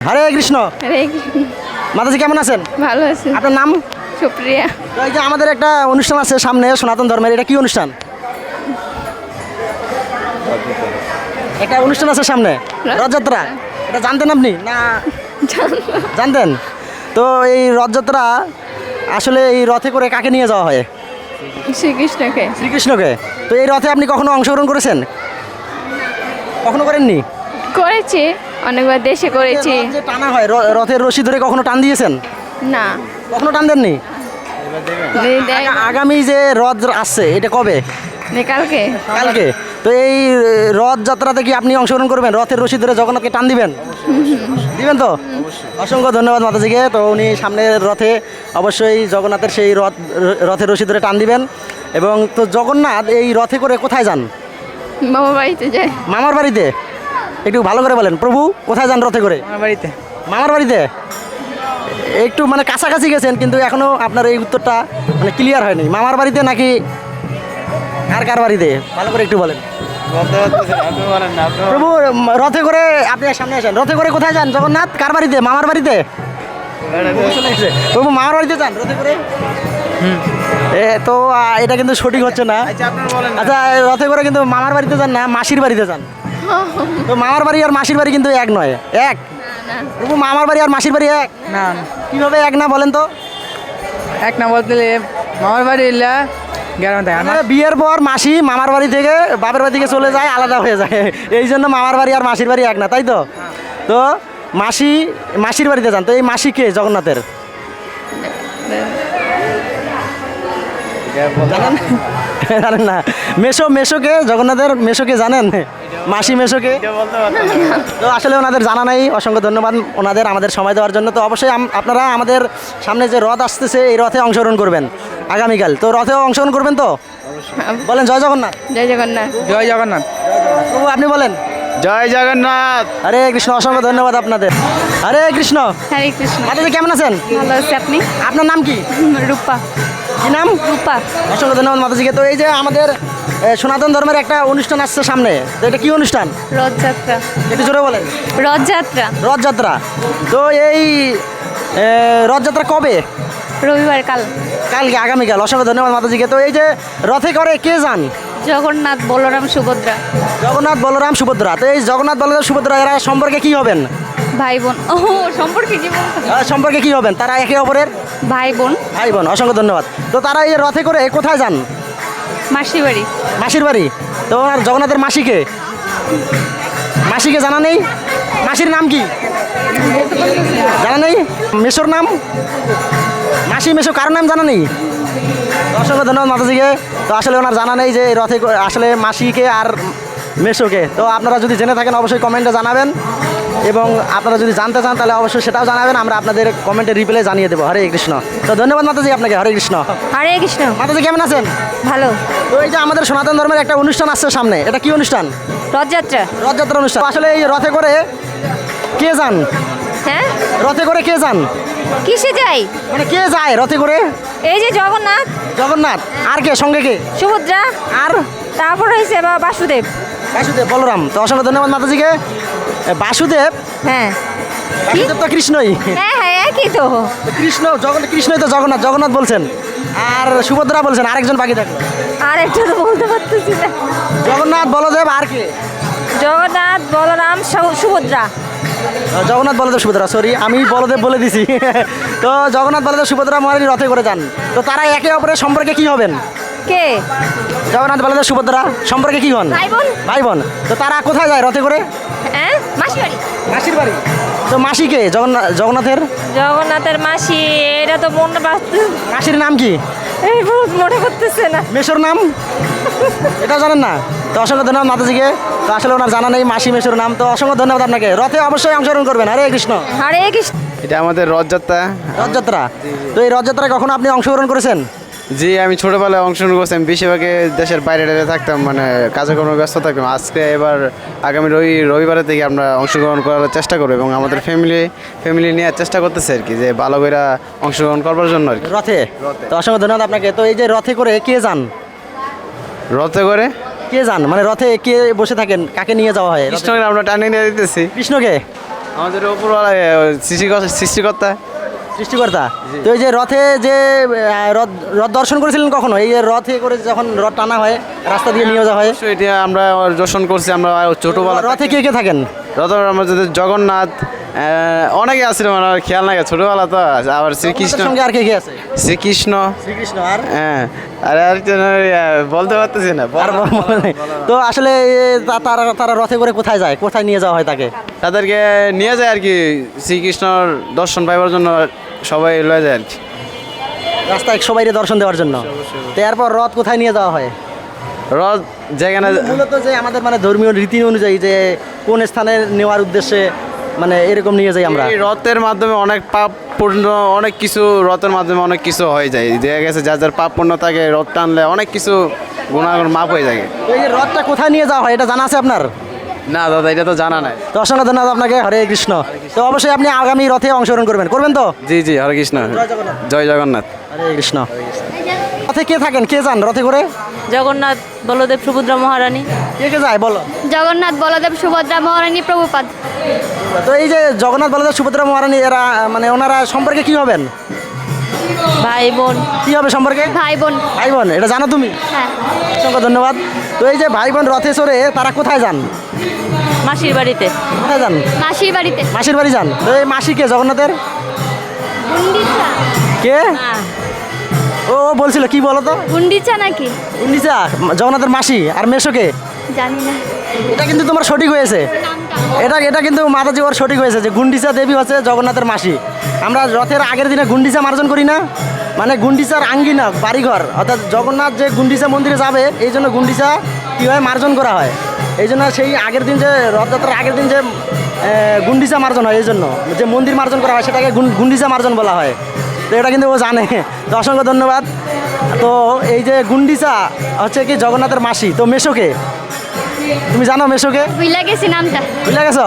হরে কৃষ্ণ। হরে কৃষ্ণ। মাতাজি কেমন আছেন? ভালো আছি। আপনার নাম? সুপ্রিয়া। তো এই যে আমাদের একটা অনুষ্ঠান আছে সামনে সনাতন ধর্মের, এটা কি অনুষ্ঠান? একটা অনুষ্ঠান আছে সামনে, রথযাত্রা। এটা জানতেন আপনি না? জানতেন। তো এই রথযাত্রা আসলে এই রথে করে কাকে নিয়ে যাওয়া হয়? শ্রীকৃষ্ণকে। শ্রীকৃষ্ণকে। তো এই রথে আপনি কখনো অংশগ্রহণ করেছেন? কখনো করেননি? করেছি, অনেকবার দেশে করেছি। রথ যে টানা হয়, রথের রশি ধরে কখনো টান দিয়েছেন? না। কখনো টান দেননি? আগামী যে রথ আসছে এটা কবে? কালকে। কালকে। তো এই রথযাত্রাতে কি আপনি অংশগ্রহণ করবেন? রথের রশি ধরে জগন্নাথকে টান দিবেন? দিবেন তো? অসংখ্য ধন্যবাদ মাতাজিকে। তো উনি সামনের রথে অবশ্যই জগন্নাথের সেই রথের রশি ধরে টান দিবেন। এবং তো জগন্নাথ এই রথে করে কোথায় যান? মামার বাড়িতে যায়। মামার বাড়িতে? একটু ভালো করে বলেন, প্রভু কোথায় যান রথে করে? আমার বাড়িতে। মামার বাড়িতে? একটু মানে কাছাকাছি গেছেন, কিন্তু এখনো আপনার এই উত্তরটা মানে ক্লিয়ার হয়নি। মামার বাড়িতে নাকি কার বাড়িতে? ভালো করে একটু বলেন। প্রভু রথে করে আপনি সামনে আসেন, রথে করে কোথায় যান জগন্নাথ? কার বাড়িতে? মামার বাড়িতে? প্রভু মামার বাড়িতে যান রথে করে? তো এটা কিন্তু সঠিক হচ্ছে না। আচ্ছা, রথে করে কিন্তু মামার বাড়িতে যান না, মাসির বাড়িতে যান। তো মামার বাড়ি আর মাসির বাড়ি কিন্তু এক নয়। এক? প্রভু মামার বাড়ি আর মাসির বাড়ি এক না, কিভাবে এক না বলেন তো? এক না বলতে মামার বাড়ি এলা গ্রামে থাকে। মানে বিয়ের পর মাসি মামার বাড়ি থেকে বাপের বাড়ি থেকে চলে যায়, আলাদা হয়ে যায়। এই জন্য মামার বাড়ি আর মাসির বাড়ি এক না, তাই তো? তো মাসির বাড়িতে যান। তো এই মাসি কে জগন্নাথের? জানেন না? মেশোকে জগন্নাথের মেশোকে জানেন? মাসি মেশোকে? তো আসলে ওনাদের জানা নাই। অসংখ্য ধন্যবাদ ওনাদের আমাদের সময় দেওয়ার জন্য। তো অবশ্যই আপনারা আমাদের সামনে যে রথ আসতেছে এই রথে অংশগ্রহণ করবেন আগামীকাল। তো রথেও অংশগ্রহণ করবেন তো? বলেন জয় জগন্নাথ। জয় জগন্নাথ। জয় জগন্নাথ। প্রভু আপনি বলেন। জয় জগন্নাথ। হরে কৃষ্ণ। অসংখ্য ধন্যবাদ আপনাদের। হরে কৃষ্ণ। হরে কৃষ্ণ। মাতাজি কেমন আছেন? ভালো আছি। আপনি? আপনার নাম কি? রূপা। কি নাম? রূপা। অসংখ্য ধন্যবাদ মাতাজিকে। তো এই যে আমাদের সনাতন ধর্মের একটা অনুষ্ঠান আসছে সামনে, তো এটা কি অনুষ্ঠান? রথযাত্রা। একটু জোরে বলেন। রথযাত্রা। রথযাত্রা। তো এই রথযাত্রা কবে? রবিবার, কাল। কালকে, আগামীকাল। অসংখ্য ধন্যবাদ মাতাজিকে। তো এই যে রথে করে কে যান? জগন্নাথ, বলরাম, সুভদ্রা। জগন্নাথ, বলরাম, সুভদ্রা। তো এই জগন্নাথ, বলরাম, সুভদ্রা এরা সম্পর্কে কি হবেন? ভাই বোন। ও সম্পর্কে কি বলতে? সম্পর্কে কি হবেন? তারা একে অপরের ভাই বোন। ভাই বোন। অসংখ্য ধন্যবাদ। তো তারা এই রথে করে কোথায় যান? মাসি বাড়ি। মাসির বাড়ি। তো ওনার জগন্নাথের মাসিকে জানা নেই? মাসির নাম কি জানা নেই? মেশোর নাম? মাসি মেশো কারোর নাম জানা নেই? অসংখ্য ধন্যবাদ মাতাজিকে। তো আসলে ওনার জানা নেই যে রথে আসলে মাসিকে আর মেশোকে। তো আপনারা যদি জেনে থাকেন অবশ্যই কমেন্টে জানাবেন, এবং আপনারা যদি জানতে চান তাহলে অবশ্যই সেটাও জানাবেন, আমরা আপনাদের কমেন্টে রিপ্লাই জানিয়ে দেবো। হরে কৃষ্ণ। তো ধন্যবাদ মাতাজি আপনাকে। হরে কৃষ্ণ। হরে কৃষ্ণ। মাতাজি কেমন আছেন? ভালো। তো এই যে আমাদের সনাতন ধর্মের একটা অনুষ্ঠান আসছে সামনে, এটা কি অনুষ্ঠান? রথযাত্রা। রথযাত্রা অনুষ্ঠান। আসলে এই রথে করে কে যান? হ্যাঁ, রথে করে কে যান? কিসে যাই? মানে কে যায় রথে করে? এই যে জগন্নাথ, জগন্নাথ। আর কে সঙ্গে কে? সুভদ্রা, আর তারপর হয়েছে বাসুদেব। বাসুদেব, বলরাম। তো অসংখ্য ধন্যবাদ মাতাজিকে। বাসুদেব? হ্যাঁ। বাসুদেব তো কৃষ্ণই। হ্যাঁ হ্যাঁ, একই তো। কৃষ্ণই তো জগন্নাথ বলছেন, আর সুভদ্রা বলছেন, আরেকজন বাকি থাকলো। আর একটা তো বলতে পারতেছি না। জগন্নাথ, বলদেব, আর কে? জগন্নাথ, বলরাম, সুভদ্রা। জগন্নাথ, বলদেব, সুভদ্রা। সরি, আমি বলদেব বলে দিছি। তো জগন্নাথ, বলদেব, সুভদ্রা মহারানী রথে করে যান। তো তারা একে অপরের সম্পর্কে কি হবেন? কে? জগন্নাথ, বলদেব, সুভদ্রা সম্পর্কে কি হন? ভাই বোন। ভাই বোন। তো তারা কোথায় যায় রথে করে? হ্যাঁ, মাসি বাড়ি। মাসির বাড়ি। তো মাসি কে জগন্নাথের? জগন্নাথের মাসি, এটা তো মনে পাচ্ছে। মাসির নাম কি? এই বহুত মনে করতেছে না। মেশোর নাম? এটাও জানেন না? তো অসংখ্য ধন্যবাদ মাতাজিকে। তো আসলে ওনার জানা নেই মাসি মেশোর নাম। তো অসংখ্য ধন্যবাদ আপনাকে। রথে অবশ্যই অংশগ্রহণ করবেন। হরে কৃষ্ণ। হরে কৃষ্ণ। এটা আমাদের রথযাত্রা। রথযাত্রা। তো এই রথযাত্রায় কখনো আপনি অংশগ্রহণ করেছেন? জি, আমি ছোটোবেলায় অংশগ্রহণ করছি। আমি বেশিরভাগে দেশের বাইরে থাকতাম, মানে কাজকর্মে ব্যস্ত থাকতাম। আজকে এবার আগামী রবিবারের থেকে আমরা অংশগ্রহণ করার চেষ্টা করবো, এবং আমাদের ফ্যামিলি নেওয়ার চেষ্টা করতেছে আর কি, যে ভালো করে অংশগ্রহণ করবার জন্য আর কি। রথে। তো অসংখ্য ধন্যবাদ আপনাকে। তো এই যে রথে করে কে যান? রথে করে কে যান মানে রথে কে বসে থাকেন? কাকে নিয়ে যাওয়া হয়? কৃষ্ণকে আমরা টানে নিয়ে দিতেছি। কৃষ্ণকে। আমাদের উপরওয়ালা সৃষ্টিকর্তা সৃষ্টিকর্তা। তো এই যে রথে যে রথ রথ দর্শন করেছিলেন কখনো? এই যে রথে করে যখন রথ টানা হয় রাস্তা দিয়ে নিয়ে যাওয়া হয়, অবশ্যই এটা আমরা দর্শন করছি। আমরা ছোটোবেলা রথে কে কে থাকেন? রথ আমাদের জগন্নাথ অনেকে আসছিল, মানে আমার খেয়াল নাই, ছোটোবেলা তো। আবার শ্রীকৃষ্ণ, রথের সঙ্গে আর কে কে আছে? শ্রীকৃষ্ণ, শ্রীকৃষ্ণ আর হ্যাঁ, আর আরেকজন বলতে পারতেছি না। আর তো আসলে তারা তারা রথে করে কোথায় যায়, কোথায় নিয়ে যাওয়া হয় তাকে? তাদেরকে নিয়ে যায় আর কি, শ্রীকৃষ্ণর দর্শন পাইবার জন্য সবাই লয়ে যায় আর কি। রাস্তায় সবাইকে দর্শন দেওয়ার জন্য। তো এরপর রথ কোথায় নিয়ে যাওয়া হয়? রথ যেখানে মূলত যে আমাদের মানে ধর্মীয় রীতি অনুযায়ী যে কোন স্থানে নেওয়ার উদ্দেশ্যে মানে এরকম নিয়ে যাই আমরা। এই রথের মাধ্যমে অনেক পাপ পূর্ণ, অনেক কিছু রথের মাধ্যমে অনেক কিছু হয়ে যায়। দেখা গেছে যার যার পাপ পূর্ণ থাকে, রথ টানলে অনেক কিছু গুণাগুণ মাপ হয়ে যায়। তো এই যে রথটা কোথায় নিয়ে যাওয়া হয় এটা জানা আছে আপনার? না দাদা, এটা তো জানা নাই। তো অসংখ্য ধন্যবাদ আপনাকে। হরে কৃষ্ণ। তো অবশ্যই আপনি আগামী রথে অংশগ্রহণ করবেন তো? জি জি, হরে কৃষ্ণ, জয় জগন্নাথ। হরে কৃষ্ণ। রথে কে থাকেন, কে যান রথে করে? জগন্নাথ বলদেব সুভদ্রা মহারানী। কে কে যায় বলো? জগন্নাথ বলদেব সুভদ্রা মহারানী প্রভুপাদ। তো এই যে জগন্নাথ বলদেব সুভদ্রা মহারানী এরা মানে ওনারা সম্পর্কে কি হবেন? ভাই বোন। কি হবে সম্পর্কে? ভাই বোন। ভাই বোন, এটা জানো তুমি? হ্যাঁ। অসংখ্য ধন্যবাদ। তো এই যে ভাই বোন রথে চড়ে তারা কোথায় যান? মাসির বাড়িতে। কোথায় যান? মাসির বাড়িতে। মাসির বাড়ি যান। তো এই মাসি কে জগন্নাথের? গুন্ডিচা। কে? ও ও বলছিল কি বলো তো? গুন্ডিচা নাকি? উন্নিসা জগন্নাথের মাসি। আর মেশোকে? জানি না। এটা কিন্তু তোমার সঠিক হয়েছে। এটা কিন্তু মাতাজি ওর সঠিক হয়েছে যে গুন্ডিচা দেবী হচ্ছে জগন্নাথের মাসি। আমরা রথের আগের দিনে গুন্ডিচা মার্জন করি না, মানে গুন্ডিচার আঙ্গিনা বাড়িঘর, অর্থাৎ জগন্নাথ যে গুন্ডিচা মন্দিরে যাবে এই জন্য গুন্ডিচা কী হয় মার্জন করা হয়। এই জন্য সেই আগের দিন যে রথযাত্রার আগের দিন যে গুন্ডিচা মার্জন হয়, এই জন্য যে মন্দির মার্জন করা হয় সেটাকে গুন্ডিচা মার্জন বলা হয়। তো এটা কিন্তু ও জানে। তো অসংখ্য ধন্যবাদ। তো এই যে গুন্ডিচা হচ্ছে কি জগন্নাথের মাসি। তো মেশোকে তুমি জানো? মেশোকে ভুলে গেছি নামটা। বুঝলে গেছো?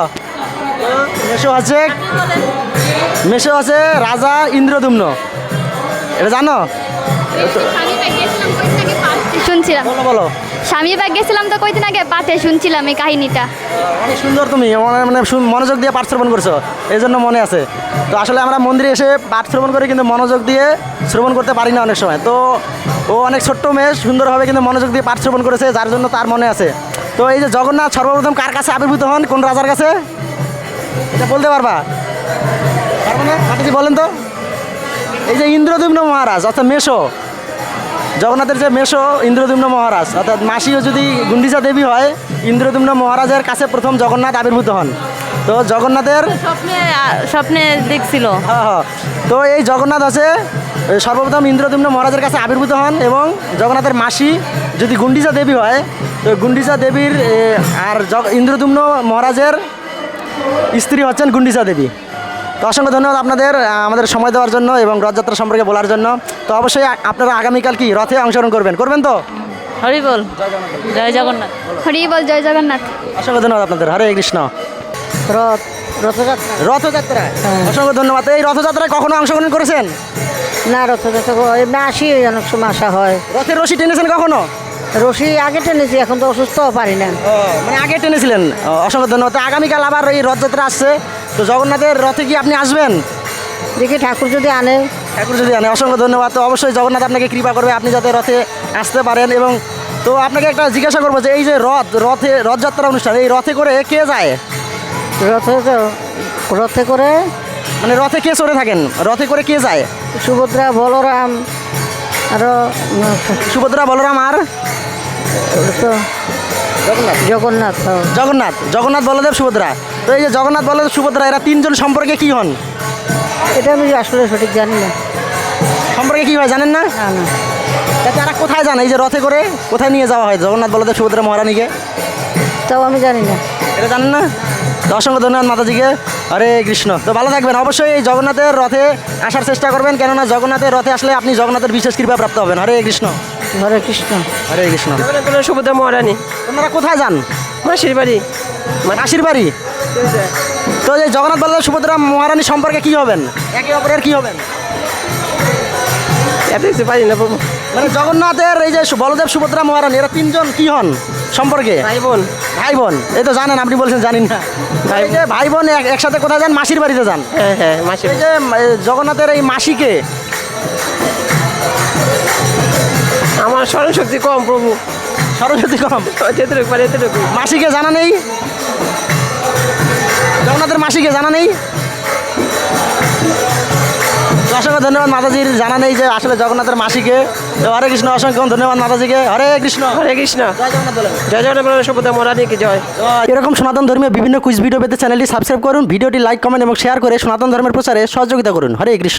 মেশো আছে রাজা ইন্দ্রদুম্ন, এটা জানো? শুনছিলাম। বলো বলো। স্বামী বাগ গেছিলাম তো কয়দিন আগে, পাঠে শুনছিলাম এই কাহিনীটা। অনেক সুন্দর, তুমি মানে মনোযোগ দিয়ে পাঠ শ্রবণ করছো, এই জন্য মনে আছে। তো আসলে আমরা মন্দিরে এসে পাঠ শ্রবণ করে কিন্তু মনোযোগ দিয়ে শ্রবণ করতে পারি না অনেক সময়। তো ও অনেক ছোট্ট মেয়ে, সুন্দরভাবে কিন্তু মনোযোগ দিয়ে পাঠ শ্রবণ করেছে, যার জন্য তার মনে আছে। তো এই যে জগন্নাথ সর্বপ্রথম কার কাছে আবির্ভূত হন, কোন রাজার কাছে, এটা বলতে পারবা? পারবো না? মাতাজি বলেন তো। এই যে ইন্দ্রদুম্ন মহারাজ অর্থাৎ মেশো, জগন্নাথের যে মেশো ইন্দ্রদুম্ন মহারাজ অর্থাৎ মাসিও যদি গুন্ডিচা দেবী হয়, ইন্দ্রদুম্ন মহারাজের কাছে প্রথম জগন্নাথ আবির্ভূত হন। তো জগন্নাথের স্বপ্নে দেখছিল। হ্যাঁ, তো এই জগন্নাথ আছে সর্বপ্রথম ইন্দ্রদুম্ন মহারাজের কাছে আবির্ভূত হন এবং জগন্নাথের মাসি যদি গুন্ডিচা দেবী হয়, তো গুন্ডিচা দেবীর আর ইন্দ্রদুম্ন মহারাজের স্ত্রী হচ্ছেন গুন্ডিচা দেবী। তো অসংখ্য ধন্যবাদ আপনাদের আমাদের সময় দেওয়ার জন্য এবং রথযাত্রা সম্পর্কে বলার জন্য। তো অবশ্যই আপনারা আগামীকাল কি রথে অংশগ্রহণ করবেন তো? হরি বল, জয় জগন্নাথ। হরি বল, জয় জগন্নাথ। অসংখ্য ধন্যবাদ আপনাদের। হরে কৃষ্ণ। রথযাত্রা অসংখ্য ধন্যবাদ। এই রথযাত্রায় কখনো অংশগ্রহণ করেছেন? না, রথযাত্রা এমনি আসি, অনেক সময় আসা হয়। রথের রশি টেনেছেন কখনো? রশি আগে টেনেছি, এখন তো অসুস্থ পারি না। মানে আগে টেনেছিলেন। অসংখ্য ধন্যবাদ। তো আগামীকাল আবার এই রথযাত্রা আসছে, তো জগন্নাথের রথে কি আপনি আসবেন? দেখি ঠাকুর যদি আনে। ঠাকুর যদি আনে। অসংখ্য ধন্যবাদ। তো অবশ্যই জগন্নাথ আপনাকে কৃপা করবে, আপনি যাতে রথে আসতে পারেন। এবং তো আপনাকে একটা জিজ্ঞাসা করবো যে এই যে রথযাত্রা অনুষ্ঠান, এই রথে করে কে যায়? রথে করে মানে রথে কে চড়ে থাকেন, রথে করে কে যায়? সুভদ্রা, বলরাম, আরো সুভদ্রা, বলরাম আর তো জগন্নাথ। জগন্নাথ বলদেব সুভদ্রা। তো এই যে জগন্নাথ বলদেব সুভদ্রা এরা তিনজন সম্পর্কে কি হন? এটা আমি আসলে সঠিক জানি না। সম্পর্কে কি হয় জানেন না? না না। তা তারা কোথায় যান? এই যে রথে করে কোথায় নিয়ে যাওয়া হয় জগন্নাথ বলদেব সুভদ্রা মহারানীকে? তাও আমি জানি না। এটা জানেন না? তো অসংখ্য ধন্যবাদ মাতাজিকে। হরে কৃষ্ণ। তো ভালো থাকবেন। অবশ্যই এই জগন্নাথের রথে আসার চেষ্টা করবেন, কেননা জগন্নাথের রথে আসলে আপনি জগন্নাথের বিশেষ কৃপা প্রাপ্ত হবেন। হরে কৃষ্ণ। হরে কৃষ্ণ। হরে কৃষ্ণ। সুভদ্রা মহারানী আপনারা কোথায় যান? মাসির বাড়ি। মাসির বাড়ি। তো এই জগন্নাথ বলদেব সুভদ্রা মহারানী সম্পর্কে কি হবেন, একে অপরের কি হবেন? এত কিছু পারি না। মানে জগন্নাথের এই যে বলদেব সুভদ্রা মহারানী এরা তিনজন কি হন? সম্পর্কে ভাই বোন ভাই বোন এই তো জানেন, আপনি বলছেন জানেন না। ভাই এই যে ভাই বোন একসাথে কোথায় যান? মাসির বাড়িতে যান। হ্যাঁ হ্যাঁ মাসি এই যে জগন্নাথের এই মাসিকে আমার স্মরণ শক্তি কম প্রভু সরস্বতী কম, যেটুকু পারে এতটুকু মাসিকে জানা নেই? জগন্নাথের মাসিকে জানা নেই? তো অসংখ্য ধন্যবাদ মাতাজির, জানা নেই যে আসলে জগন্নাথের মাসিকে। তো হরে কৃষ্ণ, অসংখ্য ধন্যবাদ মাতাজিকে। হরে কৃষ্ণ। হরে কৃষ্ণ জয় জগন্নাথ বলেন। জয় জগন্নাথ সভ্যতা মরানিকে জয়। এরকম সনাতন ধর্মীয় বিভিন্ন কুইজ ভিডিও পেতে চ্যানেলটি সাবস্ক্রাইব করুন, ভিডিওটি লাইক কমেন্ট এবং শেয়ার করে সনাতন ধর্মের প্রচারে সহযোগিতা করুন। হরে কৃষ্ণ।